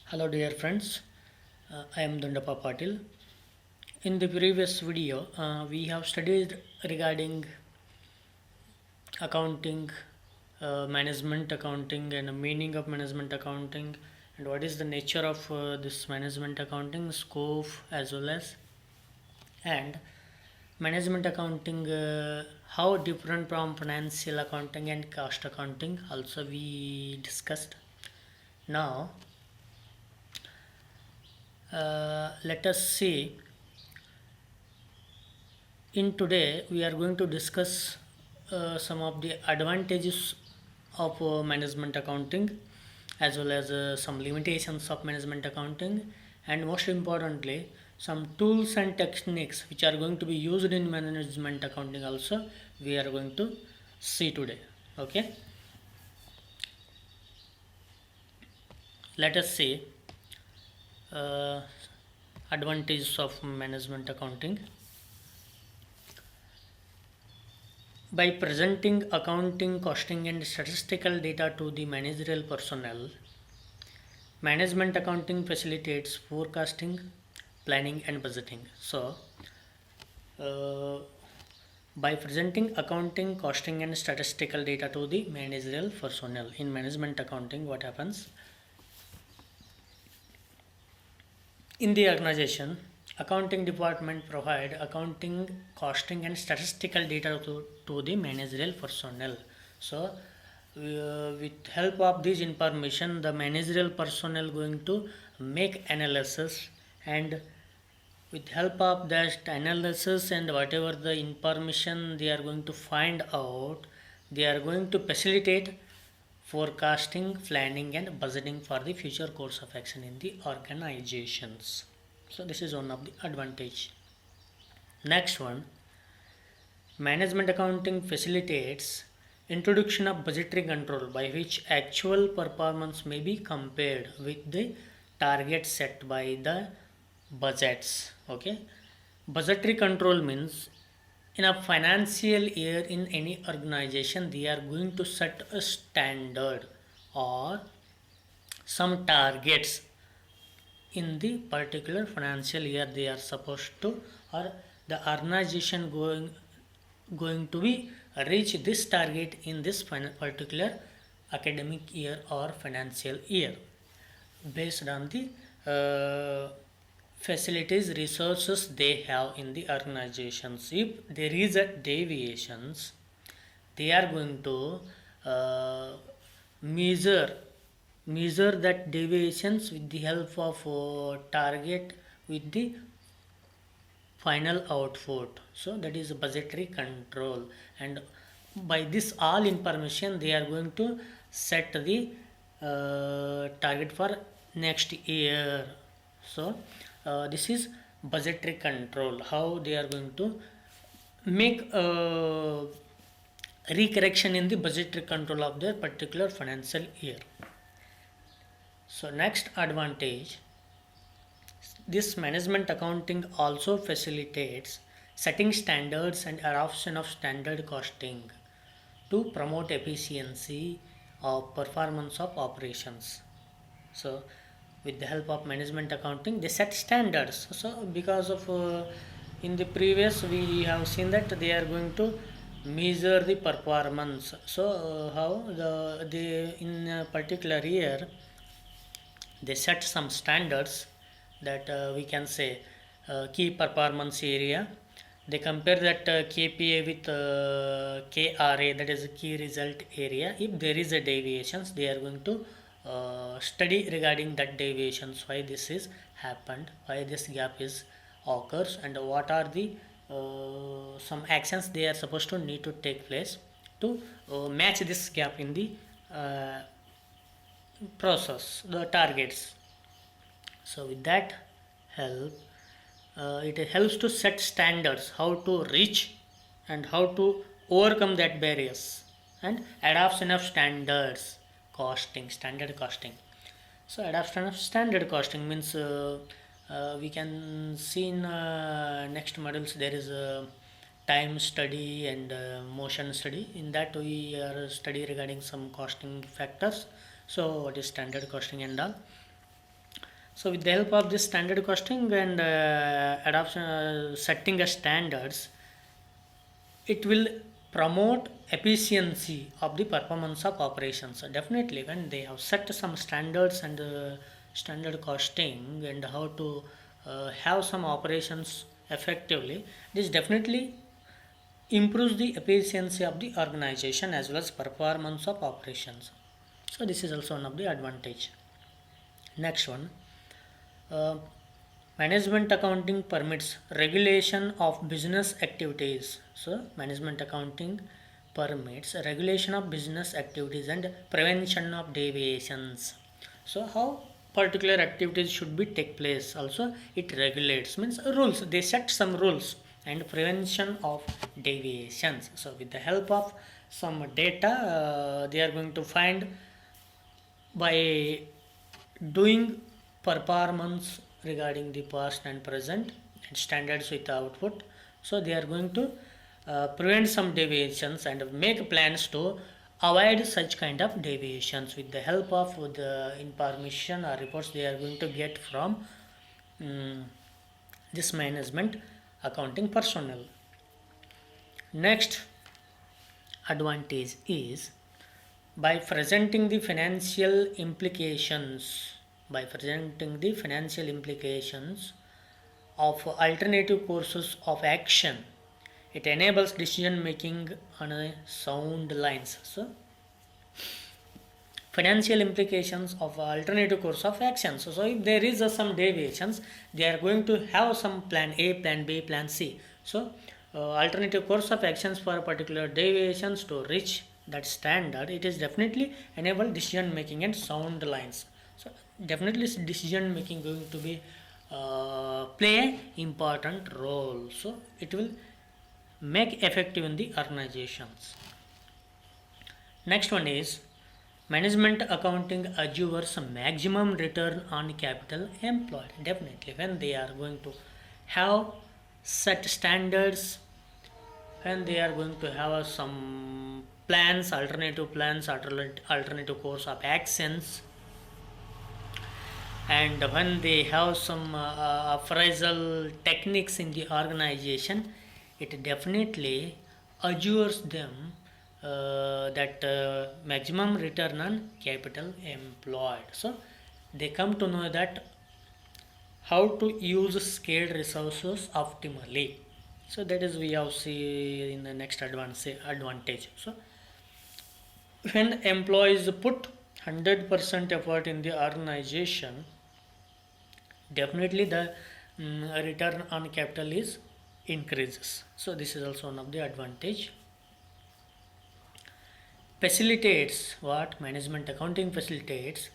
Hello dear friends, I am Dundapa Patil. In the previous video, we have studied regarding accounting, management accounting and the meaning of management accounting and what is the nature of this management accounting scope as well as and management accounting how different from financial accounting and cost accounting also we discussed. Now let us see. In today we are going to discuss some of the advantages of management accounting as well as some limitations of management accounting, and most importantly some tools and techniques which are going to be used in management accounting also we are going to see today. Okay, let us see uh, advantages of management accounting. By presenting accounting, costing, and statistical data to the managerial personnel, management accounting facilitates forecasting, planning, and budgeting. So, uh, by presenting accounting, costing, and statistical data to the managerial personnel in management accounting, what happens? In the organization, accounting department provide accounting, costing, and statistical data to the managerial personnel. So, with help of this information, the managerial personnel going to make analysis, and with help of that analysis and whatever the information they are going to find out, they are going to facilitate forecasting, planning, and budgeting for the future course of action in the organizations. So this is one of the advantage. Next one, management accounting facilitates introduction of budgetary control by which actual performance may be compared with the target set by the budgets. Okay, budgetary control means in a financial year in any organization they are going to set a standard or some targets in the particular financial year they are supposed to, or the organization going to be reach this target in this particular academic year or financial year based on the facilities resources they have in the organizations. If there is a deviations, they are going to uh, measure measure that deviations with the help of target with the final output. So that is budgetary control, and by this all information they are going to set the target for next year. So this is budgetary control, how they are going to make recorrection in the budgetary control of their particular financial year. So next advantage, this management accounting also facilitates setting standards and adoption of standard costing to promote efficiency of performance of operations. So with the help of management accounting they set standards. So because of in the previous we have seen that they are going to measure the performance. So how they in a particular year they set some standards that we can say key performance area. They compare that KPA with KRA, that is key result area. If there is a deviations, they are going to study regarding that deviations, why this is happened, why this gap is occurs, and what are the some actions they are supposed to need to take place to match this gap in the process, the targets. So with that help, it helps to set standards how to reach and how to overcome that barriers, and adoption of standards costing, standard costing. So adoption of standard costing means we can see in next modules there is a time study and motion study. In that we are study regarding some costing factors. So what is standard costing and all. So with the help of this standard costing and adoption, setting a standards, it will promote efficiency of the performance of operations. So definitely, when they have set some standards and standard costing and how to have some operations effectively, this definitely improves the efficiency of the organization as well as performance of operations. So this is also one of the advantage. Next one, uh, management accounting permits regulation of business activities. So management accounting permits regulation of business activities and prevention of deviations. So how particular activities should be take place, also it regulates, means rules, they set some rules, and prevention of deviations. So with the help of some data, they are going to find by doing performance regarding the past and present and standards with output. So they are going to prevent some deviations and make plans to avoid such kind of deviations with the help of the information or reports they are going to get from um, this management accounting personnel. Next advantage is by presenting the financial implications, by presenting the financial implications of alternative courses of action, it enables decision making on a sound lines. So financial implications of alternative course of action. So if there is some deviations, they are going to have some plan A, plan B, plan C. So alternative course of actions for particular deviations to reach that standard, it is definitely enable decision making and sound lines. So definitely decision making going to be play important role. So it will make effective in the organizations. Next one is management accounting assures maximum return on capital employed. Definitely, when they are going to have set standards, when they are going to have some plans, alternative course of actions, and when they have some appraisal techniques in the organization, it definitely assures them that maximum return on capital employed. So they come to know that how to use scaled resources optimally. So that is we have see in the next advantage. So when employees put 100% effort in the organization, definitely the return on capital is increases. So this is also one of the advantage. Facilitates what management accounting facilitates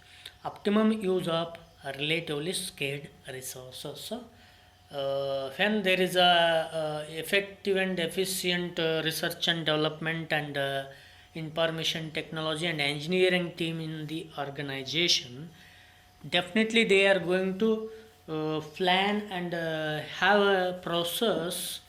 optimum use of relatively scarce resources. So when there is a effective and efficient research and development and information technology and engineering team in the organization, definitely they are going to plan and have a process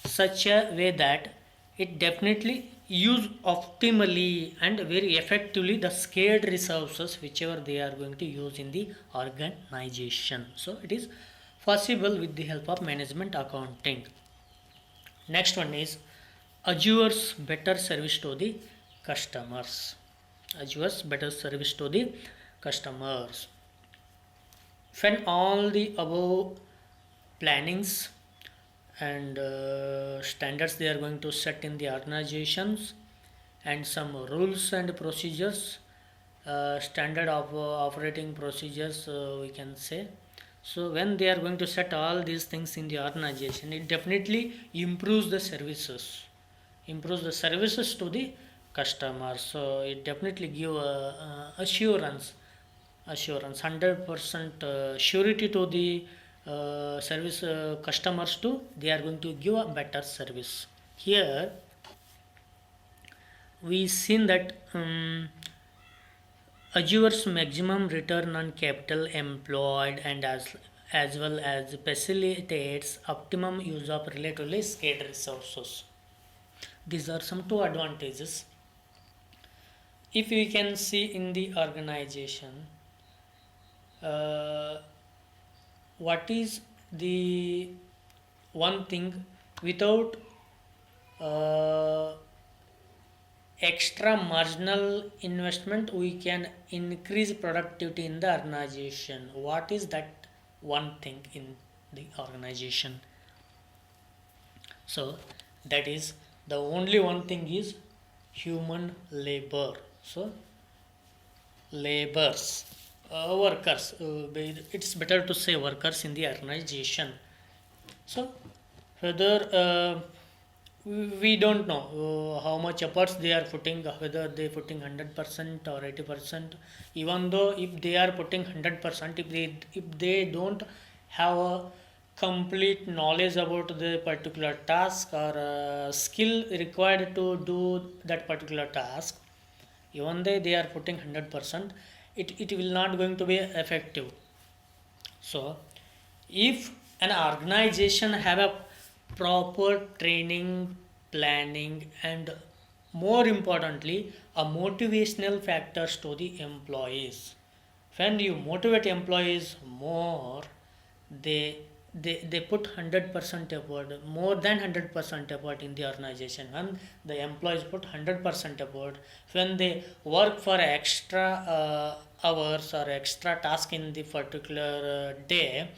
such a way that it definitely use optimally and very effectively the scarce resources whichever they are going to use in the organization. So it is possible with the help of management accounting. Next one is assures better service to the customers. Assures better service to the customers. When all the above plannings and standards they are going to set in the organizations and some rules and procedures, standard of operating procedures, we can say. So when they are going to set all these things in the organization, it definitely improves the services to the customer. So it definitely give assurance 100% surety to the service customers too. They are going to give a better service. Here we seen that assures maximum return on capital employed and as well as facilitates optimum use of relatively scarce resources. These are some two advantages. If we can see in the organization, what is the one thing without uh, extra marginal investment we can increase productivity in the organization? What is that one thing in the organization? So that is the only one thing is human labor. So labors, workers, it's better to say workers in the organization. So whether we don't know how much efforts they are putting, whether they putting 100% or 80%. Even though if they are putting 100%, if they don't have a complete knowledge about the particular task or skill required to do that particular task, even though they are putting 100%, it will not going to be effective. So if an organization have a proper training, planning, and more importantly a motivational factors to the employees, when you motivate employees more, they they put 100% effort, more than 100% effort in the organization. When the employees put 100% effort, when they work for extra hours or extra task in the particular day,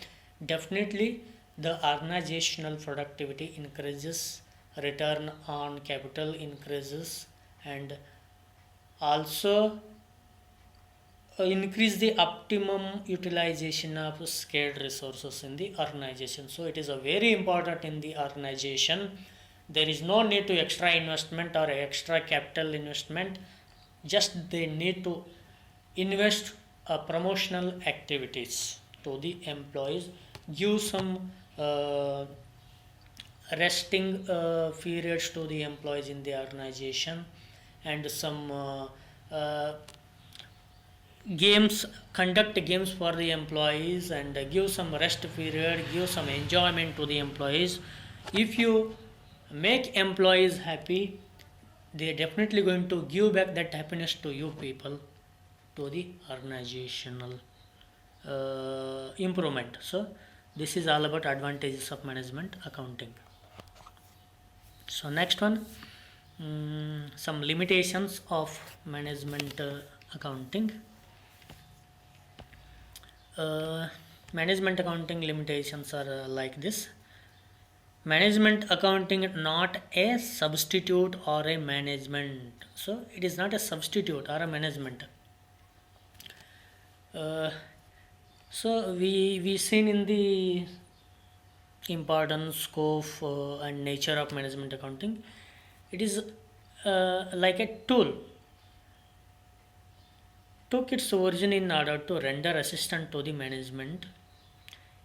definitely the organizational productivity increases, return on capital increases, and also increase the optimum utilization of scarce resources in the organization. So it is a very important in the organization. There is no need to extra investment or extra capital investment, just they need to invest promotional activities to the employees, give some resting periods to the employees in the organization, and some games, conduct games for the employees, and give some rest period, give some enjoyment to the employees. If you make employees happy, they are definitely going to give back that happiness to you people, to the organizational improvement. So this is all about advantages of management accounting. So next one, some limitations of management accounting. Management accounting limitations are like this. Management accounting not a substitute or a management. So it is not a substitute or a management. So we seen in the importance, scope, and nature of management accounting. It is like a tool, took its origin in order to render assistance to the management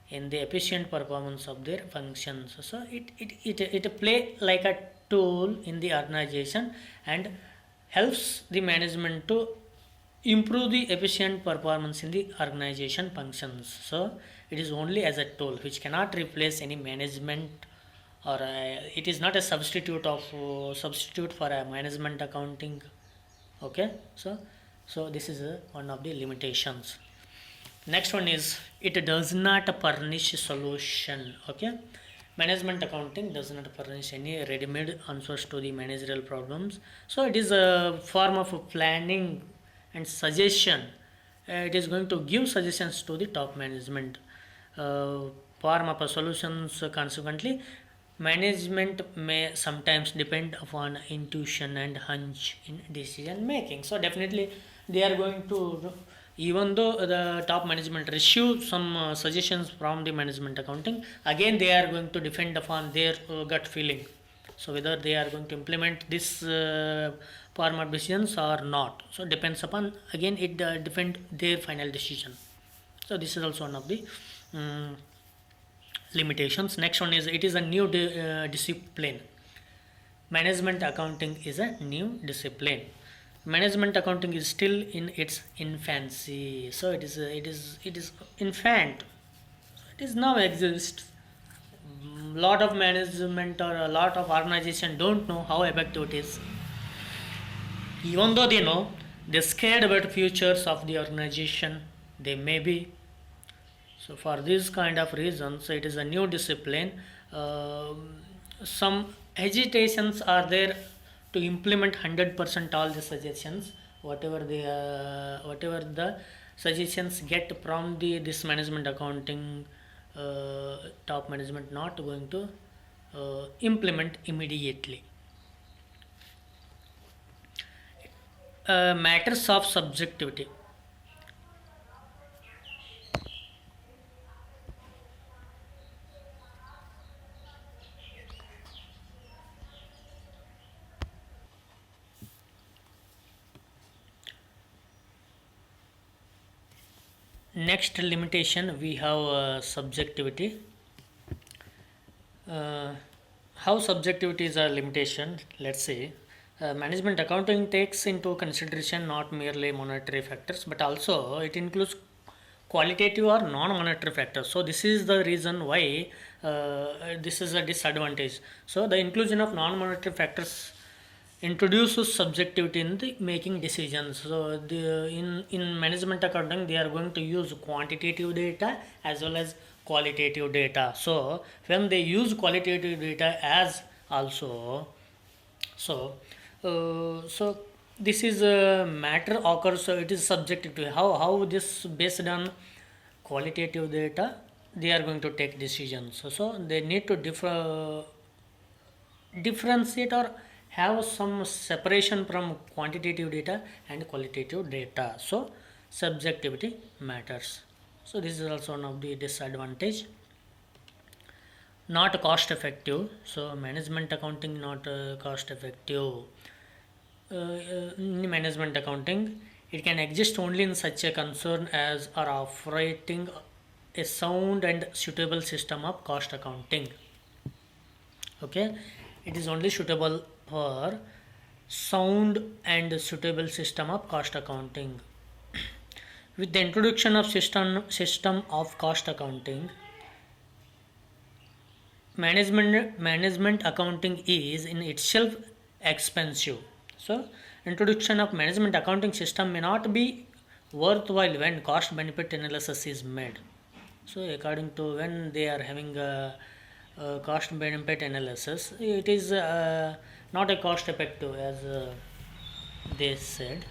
in the efficient performance of their functions. So it play like a tool in the organization and helps the management to improve the efficient performance in the organization functions. So it is only as a tool which cannot replace any management, or it is not a substitute for a management accounting. Okay, so this is one of the limitations. Next one is it does not furnish solution. Okay, management accounting does not furnish any ready-made answers to the managerial problems. So it is a form of planning and suggestion. It is going to give suggestions to the top management, form of solutions. Consequently, management may sometimes depend upon intuition and hunch in decision making. So definitely they are going to, even though the top management receive some suggestions from the management accounting, again they are going to depend upon their gut feeling. So whether they are going to implement this form of decisions or not, so depends upon, again it depend their final decision. So this is also one of the limitations. Next one is it is a new discipline. Management accounting is a new discipline. Management accounting is still in its infancy. So it is infant. It is now exists. Lot of management or a lot of organization don't know how effective it is. Even though they know, they're scared about futures of the organization. They may be So for these kind of reasons, it is a new discipline. Some hesitations are there to implement 100% all the suggestions, whatever the suggestions get from the this management accounting top management not going to implement immediately. Matters of subjectivity. Next limitation we have subjectivity. Uh, how subjectivity is a limitation? Let's say management accounting takes into consideration not merely monetary factors but also it includes qualitative or non-monetary factors. So this is the reason why this is a disadvantage. So the inclusion of non-monetary factors introduces subjectivity in the making decisions. So in management accounting they are going to use quantitative data as well as qualitative data. So when they use qualitative data as also, so so this is a matter occurs, so it is subjective to how this based on qualitative data they are going to take decisions. So they need to differentiate or have some separation from quantitative data and qualitative data. So subjectivity matters. So this is also one of the disadvantage. Not cost effective. So management accounting not cost effective. In management accounting it can exist only in such a concern as are operating a sound and suitable system of cost accounting. Okay, it is only suitable for sound and suitable system of cost accounting. With the introduction of system of cost accounting, management accounting is in itself expensive. So introduction of management accounting system may not be worthwhile when cost benefit analysis is made. So according to when they are having a cost benefit analysis, it is not a cost effective as they said.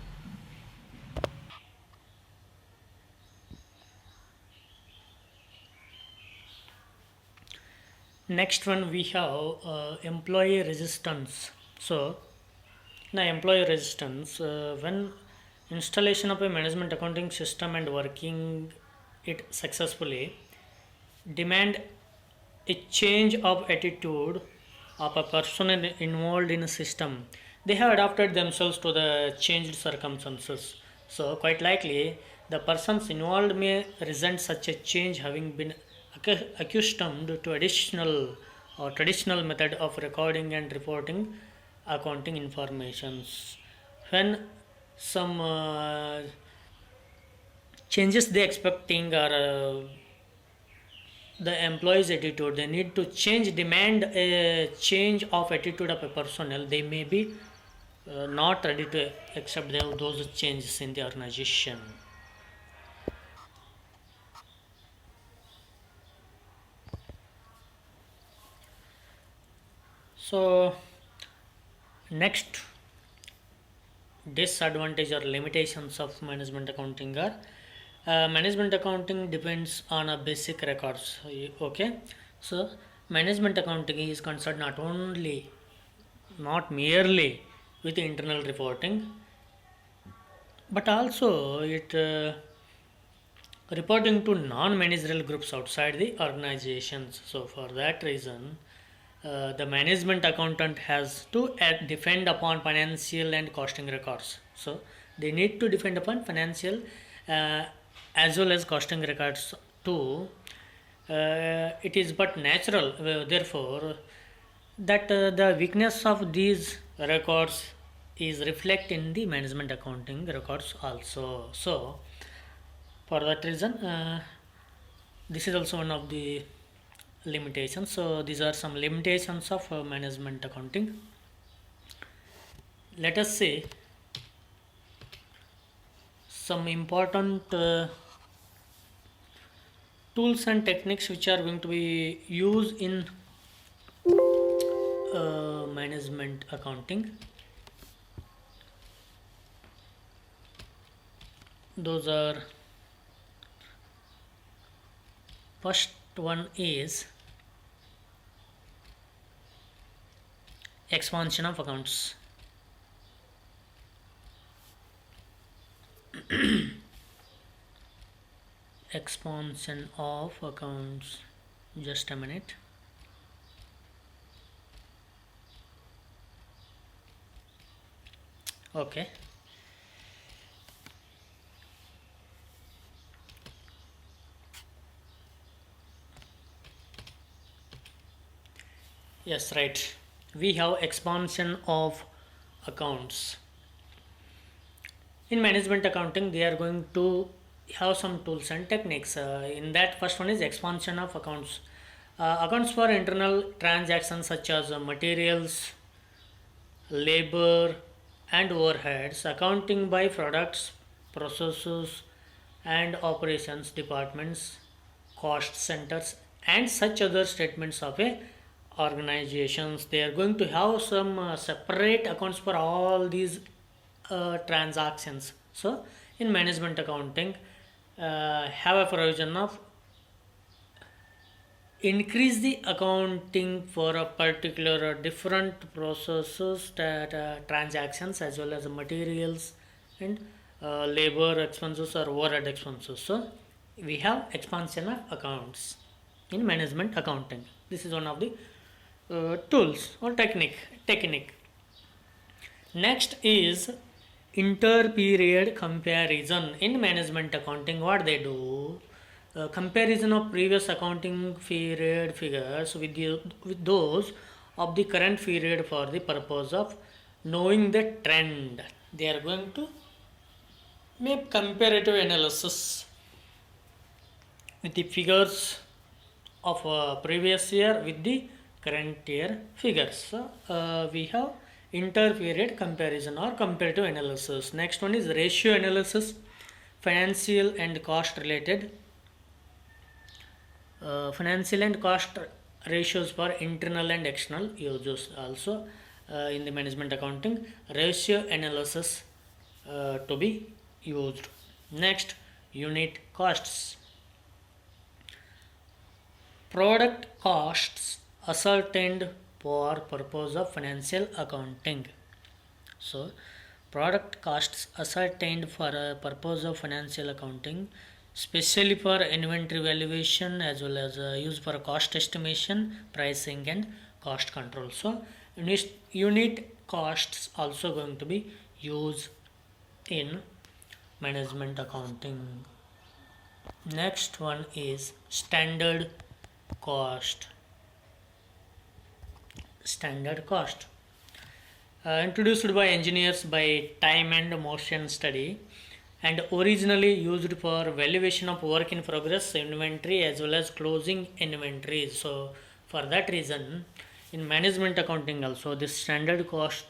Next one we have employee resistance. So now employee resistance, when installation of a management accounting system and working it successfully demand a change of attitude of a person involved in a system. They have adapted themselves to the changed circumstances. So quite likely the persons involved may resent such a change, having been accustomed to additional or traditional method of recording and reporting accounting informations. When some changes they expecting are the employees attitude, they need to change, demand a change of attitude of a personnel, they may be not ready to accept those changes in the organization. So next disadvantage or limitations of management accounting are management accounting depends on a basic records. Okay, so management accounting is concerned not merely with internal reporting but also it reporting to non-managerial groups outside the organizations. So for that reason the management accountant has to defend upon financial and costing records. So they need to defend upon financial uh, as well as costing records too. It is but natural, therefore, that the weakness of these records is reflect in the management accounting records also. So for that reason this is also one of the limitations. So these are some limitations of management accounting. Let us say some important tools and techniques which are going to be used in management accounting. Those are, first one is expansion of accounts. Expansion of accounts, just a minute. Okay, yes, right, we have expansion of accounts. In management accounting they are going to have some tools and techniques. In that, first one is expansion of accounts. Accounts for internal transactions such as materials, labor and overheads, accounting by products, processes and operations departments, cost centers and such other statements of a organizations. They are going to have some separate accounts for all these transactions. So in management accounting have a provision of increase the accounting for a particular different processes that transactions as well as materials and labor expenses or overhead expenses. So we have expansion of accounts in management accounting. This is one of the tools or technique. Next is inter-period comparison. In management accounting, what they do, comparison of previous accounting period figures with those of the current period for the purpose of knowing the trend. They are going to make comparative analysis with the figures of previous year with the current year figures. So we have inter-period comparison or comparative analysis. Next one is ratio analysis, financial and cost related. Financial and cost ratios for internal and external uses. Also in the management accounting, ratio analysis to be used. Next, unit costs. Product costs ascertained for purpose of financial accounting. So product costs ascertained for a purpose of financial accounting, especially for inventory valuation as well as used for cost estimation, pricing and cost control. So unit costs also going to be used in management accounting. Next one is standard cost. Standard cost introduced by engineers by time and motion study and originally used for valuation of work in progress inventory as well as closing inventories. So for that reason in management accounting also this standard cost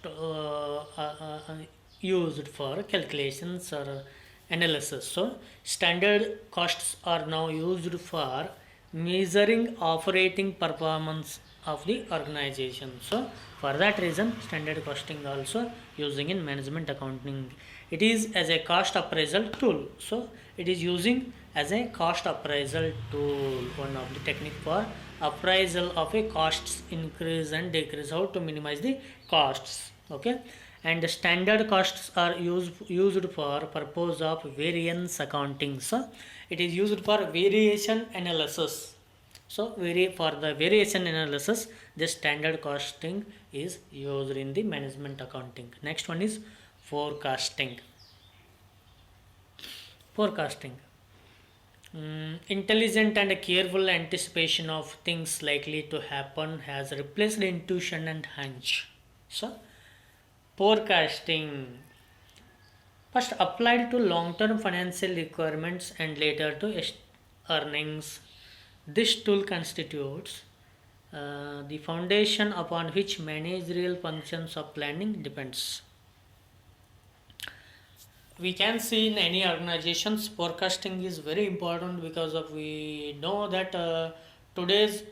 used for calculations or analysis. So standard costs are now used for measuring operating performance of the organization. So for that reason standard costing also using in management accounting. It is as a cost appraisal tool. So it is using as a cost appraisal tool, one of the technique for appraisal of a costs increase and decrease, how to minimize the costs. Okay, and the standard costs are used for purpose of variance accounting. So it is used for variation analysis. So for the variation analysis this standard costing is used in the management accounting. Next one is forecasting. Intelligent and careful anticipation of things likely to happen has replaced intuition and hunch. So forecasting first applied to long-term financial requirements and later to earnings. This tool constitutes the foundation upon which managerial functions of planning depends. we can see in any organizations forecasting is very important because of we know that today's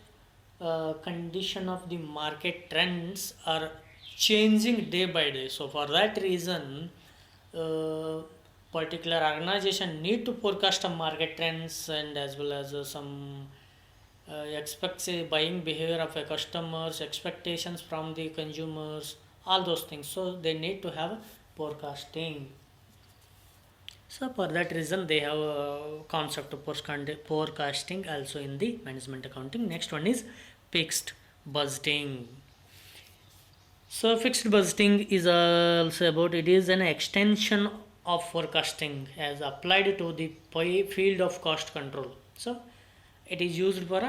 condition of the market trends are changing day by day. So for that reason, uh, particular organization need to forecast some market trends and as well as some expects a buying behavior of a customers, expectations from the consumers, all those things. So they need to have forecasting. So for that reason, they have a concept of forecasting also in the management accounting. Next one is fixed budgeting. So fixed budgeting is also about it is an extension of forecasting as applied to the field of cost control. So it is used for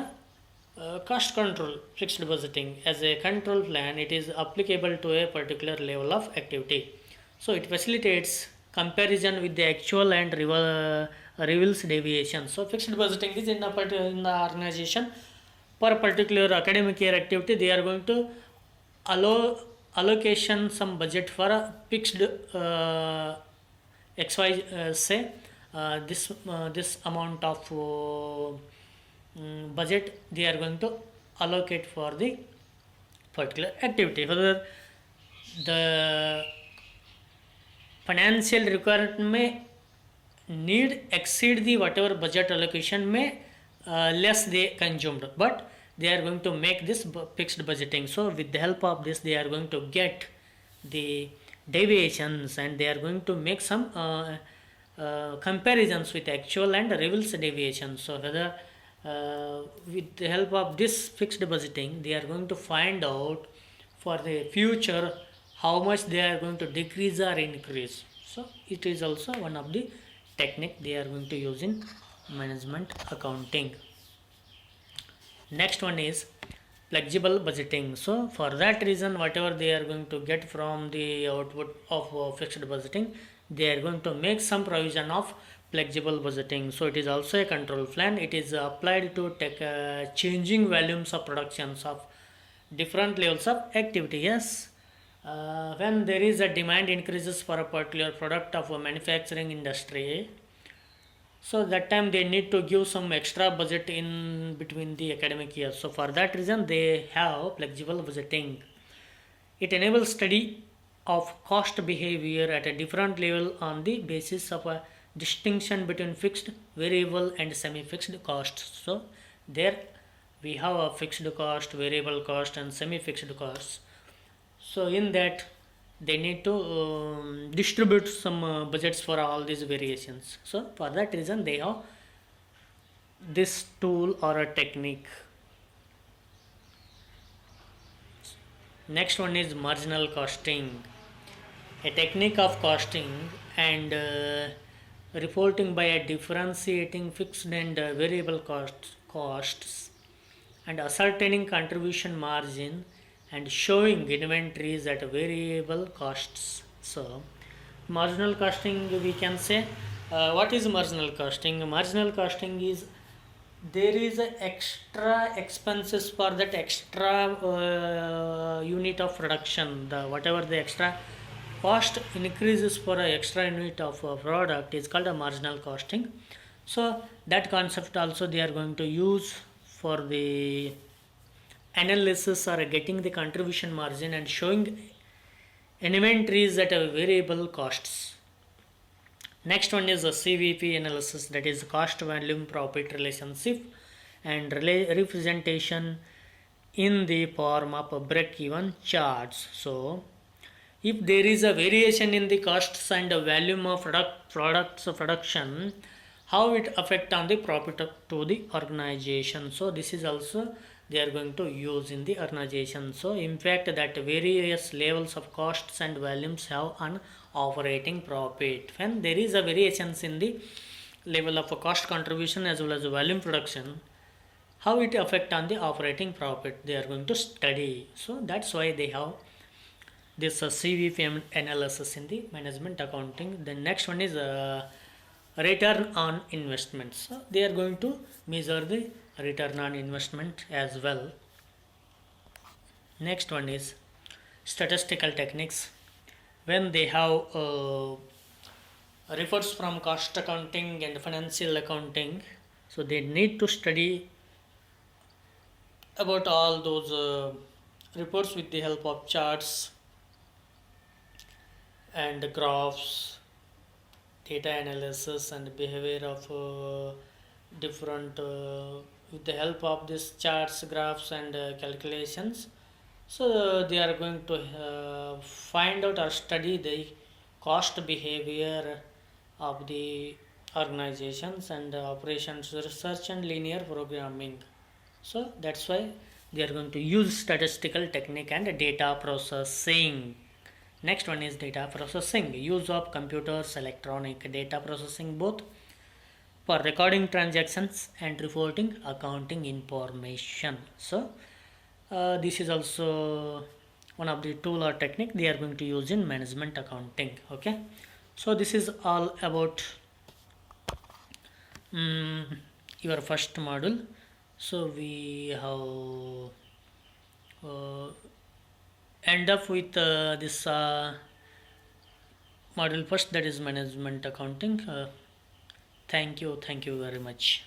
a cost control. Fixed budgeting as a control plan, it is applicable to a particular level of activity. So it facilitates comparison with the actual and reveals deviation. So fixed budgeting is in the organization for a particular academic year activity. They are going to allow allocation some budget for a fixed xy say this amount of budget they are going to allocate for the particular activity. Further, the financial requirement may need exceed the whatever budget allocation may less they consumed, but they are going to make this fixed budgeting. So with the help of this they are going to get the deviations and they are going to make some comparisons with actual and reveals deviations. So whether with the help of this fixed budgeting they are going to find out for the future how much they are going to decrease or increase. So it is also one of the technique they are going to use in management accounting. Next one is flexible budgeting. So for that reason whatever they are going to get from the output of fixed budgeting, they are going to make some provision of flexible budgeting. So it is also a control plan. It is applied to take changing volumes of productions of different levels of activity. Yes, when there is a demand increases for a particular product of a manufacturing industry, so that time they need to give some extra budget in between the academic years. So for that reason they have flexible budgeting. It enables study of cost behavior at a different level on the basis of a distinction between fixed, variable and semi-fixed costs. So there we have a fixed cost, variable cost and semi-fixed costs. So in that they need to distribute some budgets for all these variations. So for that reason they have this tool or a technique. Next one is marginal costing, a technique of costing and reporting by a differentiating fixed and variable costs and ascertaining contribution margin and showing inventories at variable costs. So marginal costing we can say what is marginal costing? Marginal costing is there is a extra expenses for that extra unit of production. The whatever the extra cost increases for a extra unit of product is called a marginal costing. So that concept also they are going to use for the analysis or getting the contribution margin and showing inventories at a variable costs. Next one is a CVP analysis, that is cost volume profit relationship and representation in the form of a break-even charts. So if there is a variation in the costs and the volume of products of production, how it affect on the profit to the organization. So this is also they are going to use in the organization. So in fact that various levels of costs and volumes have an operating profit. When there is a variations in the level of a cost contribution as well as volume production, how it affect on the operating profit they are going to study. So that's why they have this CVP analysis in the management accounting. The next one is return on investment. So they are going to measure the return on investment as well. Next one is statistical techniques. When they have refers from cost accounting and financial accounting. So they need to study about all those reports with the help of charts and graphs, data analysis and behavior of different with the help of these charts, graphs and calculations. So they are going to find out or study the cost behavior of the organizations and operations research and linear programming. So that's why they are going to use statistical technique and data processing. Next one is data processing. Use of computers, electronic data processing both for recording transactions and reporting accounting information. So this is also one of the tool or technique they are going to use in management accounting. Okay, so this is all about um, your first module. So we have end up with this module first, that is management accounting. Thank you very much.